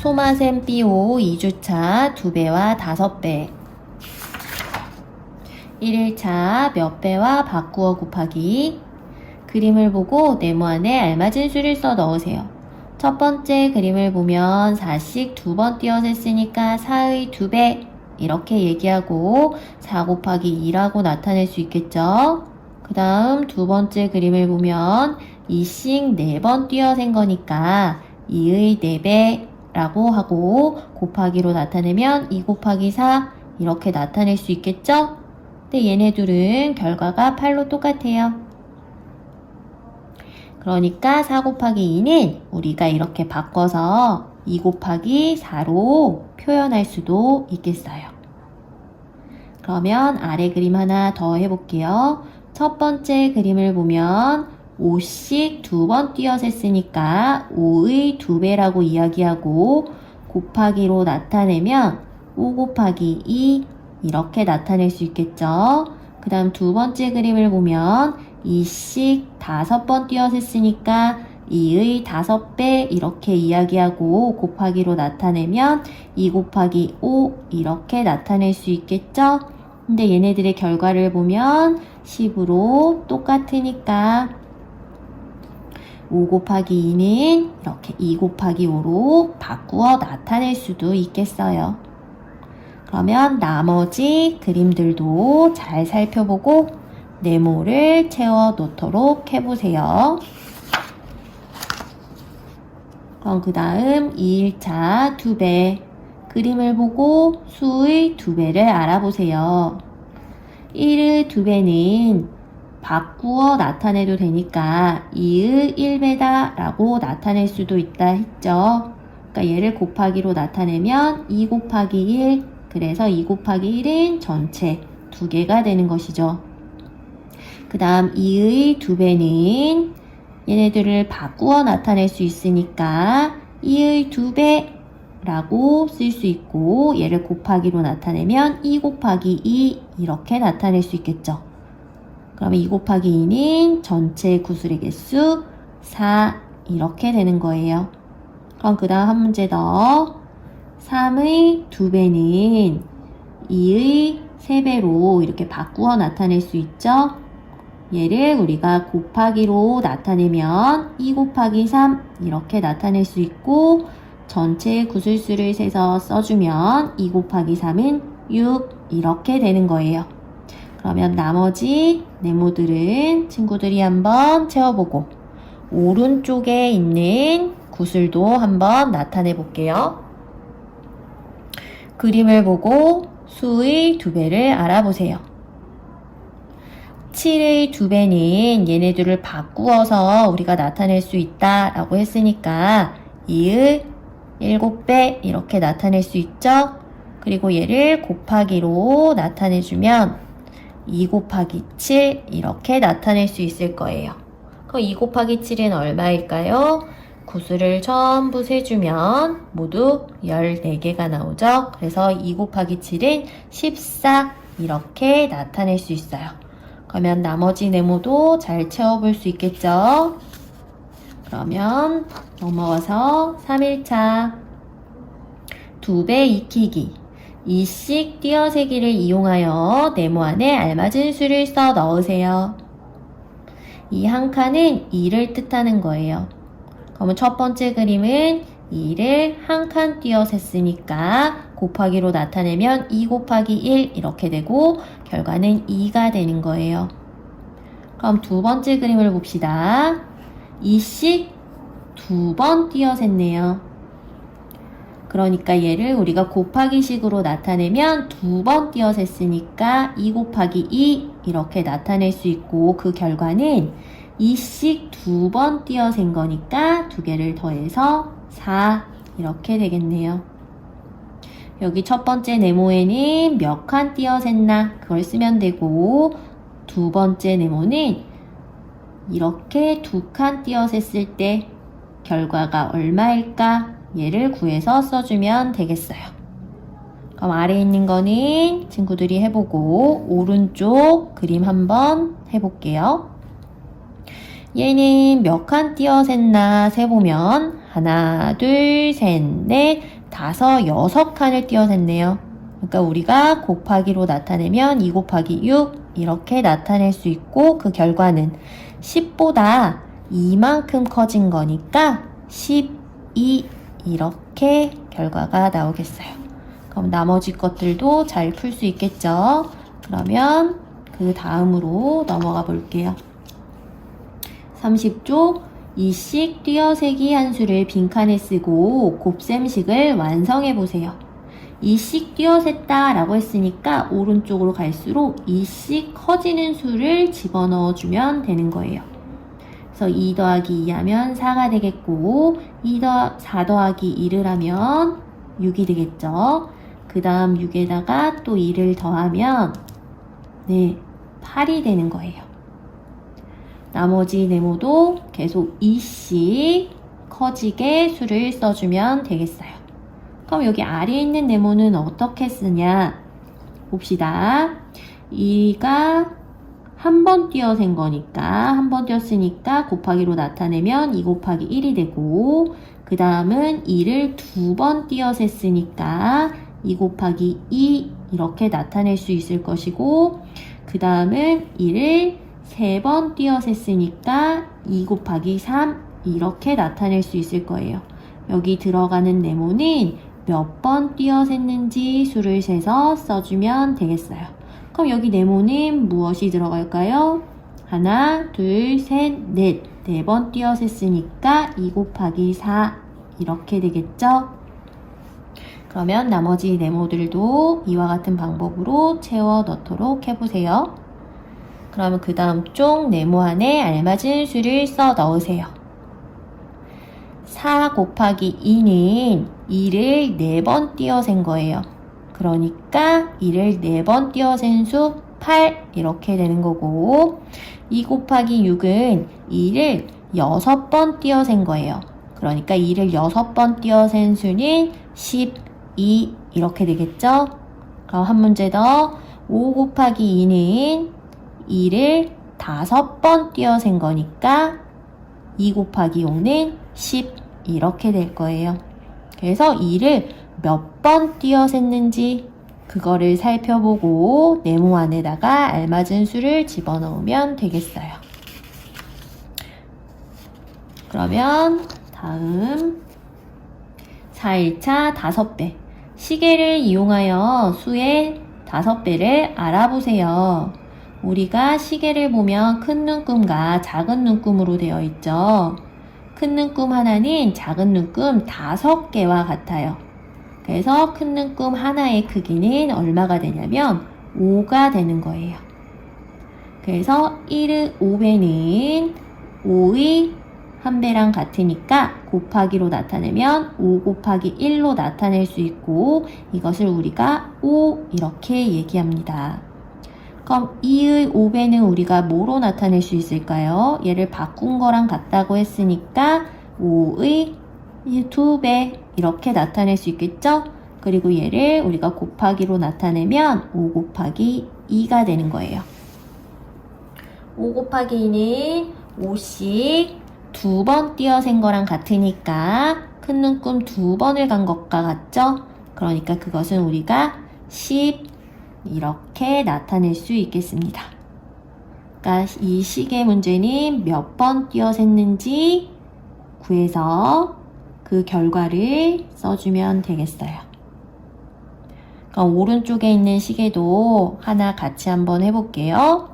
소마셈 삐오 2주차 2배와 5배 1일차 몇 배와 바꾸어 곱하기. 그림을 보고 네모 안에 알맞은 수를 써 넣으세요. 첫 번째 그림을 보면 4씩 2번 띄어서 했으니까 4의 2배 이렇게 얘기하고 4 곱하기 2라고 나타낼 수 있겠죠. 그 다음 두 번째 그림을 보면 2씩 4번 띄어서 한 거니까 2의 4배 라고 하고 곱하기로 나타내면 2 곱하기 4 이렇게 나타낼 수 있겠죠? 근데 얘네들은 결과가 8로 똑같아요. 그러니까 4 곱하기 2는 우리가 이렇게 바꿔서 2 곱하기 4로 표현할 수도 있겠어요. 그러면 아래 그림 하나 더 해볼게요. 첫 번째 그림을 보면 5씩 2번 띄어서 했으니까 5의 2배라고 이야기하고 곱하기로 나타내면 5 곱하기 2 이렇게 나타낼 수 있겠죠. 그 다음 두 번째 그림을 보면 2씩 5번 띄어서 했으니까 2의 5배 이렇게 이야기하고 곱하기로 나타내면 2 곱하기 5 이렇게 나타낼 수 있겠죠. 근데 얘네들의 결과를 보면 10으로 똑같으니까 5 곱하기 2는 이렇게 2 곱하기 5로 바꾸어 나타낼 수도 있겠어요. 그러면 나머지 그림들도 잘 살펴보고 네모를 채워 놓도록 해보세요. 그럼 그 다음 2일차 2배 그림을 보고 수의 2배를 알아보세요. 1의 2배는 바꾸어 나타내도 되니까 2의 1배다 라고 나타낼 수도 있다 했죠. 그러니까 얘를 곱하기로 나타내면 2 곱하기 1 그래서 2 곱하기 1은 전체 2개가 되는 것이죠. 그 다음 2의 2배는 얘네들을 바꾸어 나타낼 수 있으니까 2의 2배 라고 쓸 수 있고 얘를 곱하기로 나타내면 2 곱하기 2 이렇게 나타낼 수 있겠죠. 그러면 2 곱하기 2는 전체 구술의 개수 4 이렇게 되는 거예요. 그럼 그 다음 한 문제 더. 3의 2배는 2의 3배로 이렇게 바꾸어 나타낼 수 있죠. 얘를 우리가 곱하기로 나타내면 2 곱하기 3 이렇게 나타낼 수 있고 전체 구술수를 세서 써주면 2 곱하기 3은 6 이렇게 되는 거예요. 그러면 나머지 네모들은 친구들이 한번 채워보고 오른쪽에 있는 구술도 한번 나타내 볼게요. 그림을 보고 수의 2배를 알아보세요. 7의 2배는 얘네들을 바꾸어서 우리가 나타낼 수 있다 라고 했으니까 2의 7배 이렇게 나타낼 수 있죠. 그리고 얘를 곱하기로 나타내주면 2 곱하기 7 이렇게 나타낼 수 있을 거예요. 그럼 2 곱하기 7은 얼마일까요? 구수를 전부 세주면 모두 14개가 나오죠. 그래서 2 곱하기 7은 14 이렇게 나타낼 수 있어요. 그러면 나머지 네모도 잘 채워볼 수 있겠죠. 그러면 넘어가서 3일차 2배 익히기 2씩 띄어세기를 이용하여 네모 안에 알맞은 수를 써 넣으세요. 이 한 칸은 2를 뜻하는 거예요. 그러면 첫 번째 그림은 2를 한 칸 띄어서 했으니까 곱하기로 나타내면 2 곱하기 1 이렇게 되고 결과는 2가 되는 거예요. 그럼 두 번째 그림을 봅시다. 2씩 2번 띄어서 했네요. 그러니까 얘를 우리가 곱하기 식으로 나타내면 2번 띄어서 했으니까 2 곱하기 2 이렇게 나타낼 수 있고 그 결과는 2씩 2번 띄어서 한 거니까 2개를 더해서 4 이렇게 되겠네요. 여기 첫 번째 네모에는 몇 칸 띄어서 했나 그걸 쓰면 되고 두 번째 네모는 이렇게 2칸 띄어서 했을 때 결과가 얼마일까? 얘를 구해서 써주면 되겠어요. 그럼 아래에 있는 거는 친구들이 해보고 오른쪽 그림 한번 해볼게요. 얘는 몇 칸 띄어서 했나 세보면 하나, 둘, 셋, 넷, 다섯, 여섯 칸을 띄어냈네요. 그러니까 우리가 곱하기로 나타내면 2 곱하기 6 이렇게 나타낼 수 있고 그 결과는 10보다 이만큼 커진 거니까 12 이렇게 결과가 나오겠어요. 그럼 나머지 것들도 잘 풀 수 있겠죠? 그러면 그 다음으로 넘어가 볼게요. 30쪽 이씩 띄어세기 한 수를 빈칸에 쓰고 곱셈식을 완성해 보세요. 이씩 띄어셌다 라고 했으니까 오른쪽으로 갈수록 이씩 커지는 수를 집어넣어 주면 되는 거예요. 그래서 2 더하기 2 하면 4가 되겠고 4 더하기 1을 하면 6이 되겠죠. 그 다음 6에다가 또 2를 더하면 8이 되는 거예요. 나머지 네모도 계속 2씩 커지게 수를 써주면 되겠어요. 그럼 여기 아래에 있는 네모는 어떻게 쓰냐 봅시다. 2가 한 번 띄어센 거니까 한 번 띄었으니까 곱하기로 나타내면 2 곱하기 1이 되고 그 다음은 2를 2번 띄어셌으니까 2 곱하기 2 이렇게 나타낼 수 있을 것이고 그 다음은 2를 3번 띄어셌으니까 2 곱하기 3 이렇게 나타낼 수 있을 거예요. 여기 들어가는 네모는 몇 번 띄어셌는지 수를 세서 써주면 되겠어요. 그럼 여기 네모는 무엇이 들어갈까요? 하나, 둘, 셋, 넷. 4번 띄어셌으니까 2 곱하기 4 이렇게 되겠죠? 그러면 나머지 네모들도 이와 같은 방법으로 채워 넣도록 해보세요. 그러면 그 다음 쪽 네모 안에 알맞은 수를 써 넣으세요. 4 곱하기 2는 2를 4번 띄어센 거예요. 그러니까 2를 4번 띄어센 수 8 이렇게 되는 거고 2 곱하기 6은 2를 6번 띄어센 거예요. 그러니까 2를 6번 띄어센 수는 12 이렇게 되겠죠? 그럼 한 문제 더. 5 곱하기 2는 2를 5번 띄어센 거니까 2 곱하기 5는 10 이렇게 될 거예요. 그래서 2를 몇 번 띄어셌는지 그거를 살펴보고 네모 안에다가 알맞은 수를 집어넣으면 되겠어요. 그러면 다음 4일차 5배 시계를 이용하여 수의 5배를 알아보세요. 우리가 시계를 보면 큰 눈금과 작은 눈금으로 되어 있죠. 큰 눈금 하나는 작은 눈금 5개와 같아요. 그래서 큰 눈금 하나의 크기는 얼마가 되냐면 5가 되는 거예요. 그래서 1의 5배는 5의 1배랑 같으니까 곱하기로 나타내면 5 곱하기 1로 나타낼 수 있고 이것을 우리가 5 이렇게 얘기합니다. 그럼 2의 5배는 우리가 뭐로 나타낼 수 있을까요? 얘를 바꾼 거랑 같다고 했으니까 5의 2배 이렇게 나타낼 수 있겠죠? 그리고 얘를 우리가 곱하기로 나타내면 5 곱하기 2가 되는 거예요. 5 곱하기 2는 5씩 2번 띄어센 거랑 같으니까 큰 눈금 2번을 간 것과 같죠? 그러니까 그것은 우리가 10 이렇게 나타낼 수 있겠습니다. 그러니까 이 식의 문제는 몇 번 띄어셌는지 구해서 그 결과를 써주면 되겠어요. 그럼 오른쪽에 있는 시계도 하나 같이 한번 해볼게요.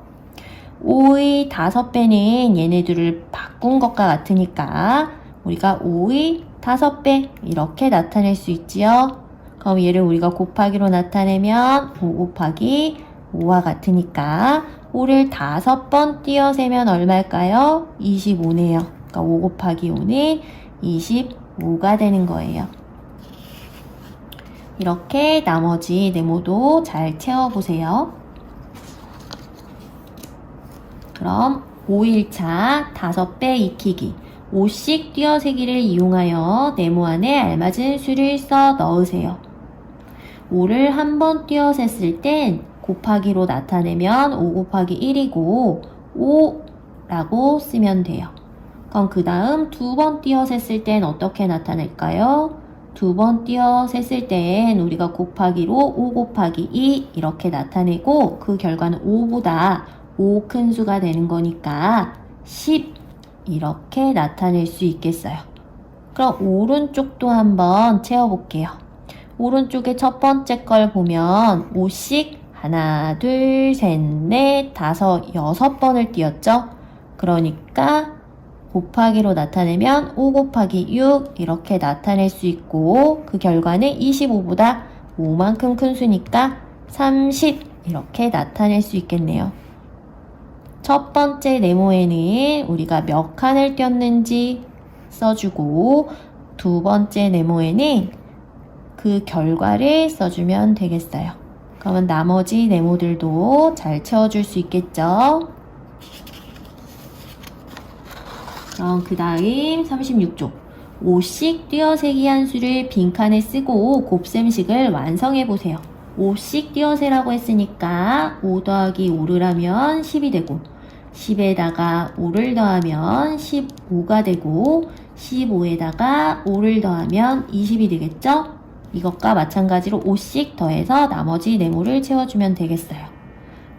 5의 5배는 얘네들을 바꾼 것과 같으니까 우리가 5의 5배 이렇게 나타낼 수 있지요. 그럼 얘를 우리가 곱하기로 나타내면 5 곱하기 5와 같으니까 5를 5번 띄어세면 얼마일까요? 25네요. 그러니까 5 곱하기 5는 25가 되는 거예요. 이렇게 나머지 네모도 잘 채워보세요. 그럼 5일차 5배 익히기 5씩 띄어세기를 이용하여 네모 안에 알맞은 수를 써 넣으세요. 5를 한 번 띄어셌을 땐 곱하기로 나타내면 5 곱하기 1이고 5라고 쓰면 돼요. 그럼 그 다음 두 번 띄어 셌을 땐 어떻게 나타낼까요? 두 번 띄어 셌을 땐 우리가 곱하기로 5 곱하기 2 이렇게 나타내고 그 결과는 5보다 5 큰 수가 되는 거니까 10 이렇게 나타낼 수 있겠어요. 그럼 오른쪽도 한번 채워볼게요. 오른쪽에 첫 번째 걸 보면 5씩 하나, 둘, 셋, 넷, 다섯, 6번을 띄었죠? 그러니까 곱하기로 나타내면 5 곱하기 6 이렇게 나타낼 수 있고 그 결과는 25보다 5만큼 큰 수니까 30 이렇게 나타낼 수 있겠네요. 첫 번째 네모에는 우리가 몇 칸을 띄었는지 써주고 두 번째 네모에는 그 결과를 써주면 되겠어요. 그러면 나머지 네모들도 잘 채워줄 수 있겠죠? 그럼 그 다음 36쪽 5씩 띄어세기 한 수를 빈칸에 쓰고 곱셈식을 완성해보세요. 5씩 띄어세라고 했으니까 5 더하기 5를 하면 10이 되고 10에다가 5를 더하면 15가 되고 15에다가 5를 더하면 20이 되겠죠? 이것과 마찬가지로 5씩 더해서 나머지 네모를 채워주면 되겠어요.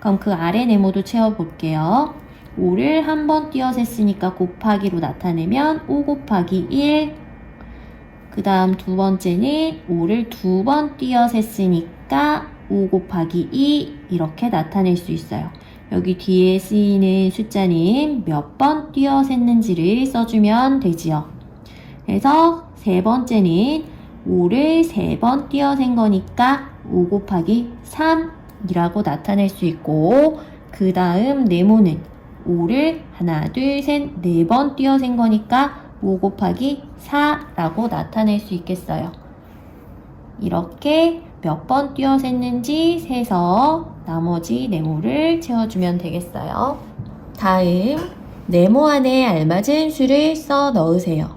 그럼 그 아래 네모도 채워볼게요. 5를 한 번 띄어 셌으니까 곱하기로 나타내면 5 곱하기 1. 그 다음 두 번째는 5를 두 번 띄어 셌으니까 5 곱하기 2 이렇게 나타낼 수 있어요. 여기 뒤에 쓰이는 숫자는 몇 번 띄어 셌는지를 써주면 되지요. 그래서 세 번째는 5를 세 번 띄어 센 거니까 5 곱하기 3이라고 나타낼 수 있고 그 다음 네모는 5를 하나, 둘, 셋, 네 번 띄어 센 거니까 5 곱하기 4라고 나타낼 수 있겠어요. 이렇게 몇 번 띄어 셌는지 세서 나머지 네모를 채워주면 되겠어요. 다음 네모 안에 알맞은 수를 써 넣으세요.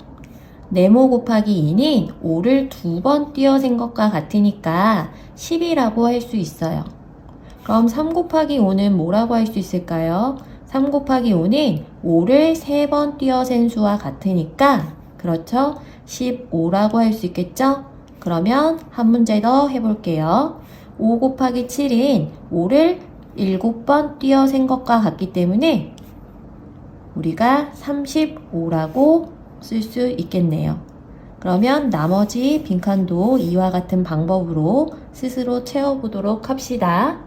네모 곱하기 2는 5를 두 번 띄어 센 것과 같으니까 10이라고 할 수 있어요. 그럼 3 곱하기 5는 뭐라고 할 수 있을까요? 3 곱하기 5는 5를 세 번 띄어 센 수와 같으니까 그렇죠? 15라고 할 수 있겠죠? 그러면 한 문제 더 해볼게요. 5 곱하기 7은 5를 7번 띄어 센 것과 같기 때문에 우리가 35라고 쓸 수 있겠네요. 그러면 나머지 빈칸도 이와 같은 방법으로 스스로 채워보도록 합시다.